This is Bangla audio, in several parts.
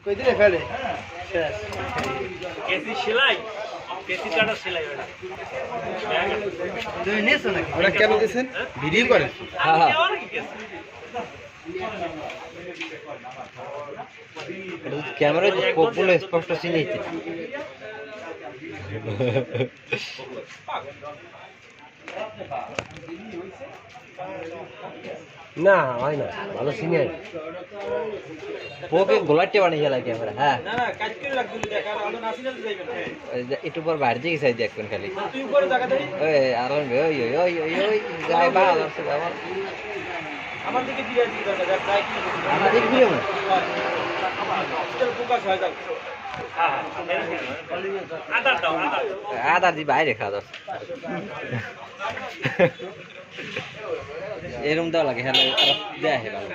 কই দিলে ফেলে শেষ কেসি সেলাই কেসি কাটা সেলাই ওটা তুমি নিছো নাকি ওটা কেন দিছেন ভিডিও করেন হ্যাঁ হ্যাঁ ক্যামেরা পপুল স্পষ্ট চিনিতে না হয় না ভালো চিনি পোকে গোলাটে বানিয়ে গেল ক্যামেরা হ্যাঁ না না কাজ করে রাখ দিলি দেখ আর আমরা নাসিনাল যাইবেন একটু পর বাইরে দিকে সাইড দেখবেন খালি তুই উপরে জায়গা দেই ওই আর ওই ওই ওই ওই ওই যাই ভালো আছে আমার আমার দিকে দিয়ে দিই দরকার যা ট্রাই কি আমাদের ভিডিও না চল ফোকাস হয়ে যাক হ্যাঁ আদা দাও আদা আদা দি বাইরে খাওয়া দাও এরকম দেওয়া লাগে হ্যাঁ দেয়া হে ভালো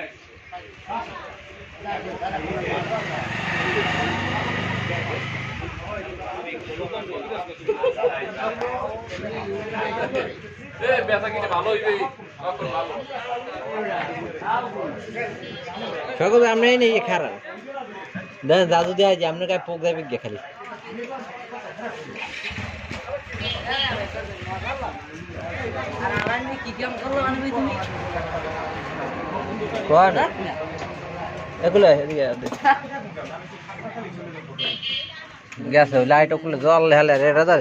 সকল আমরাই নেই খারাপ দাদু দেয় যে আপনার গায়ে পোক যাবে গিয়ে খালি এগুলো গেছে লাইট ওগুলো জল হেলে রেডা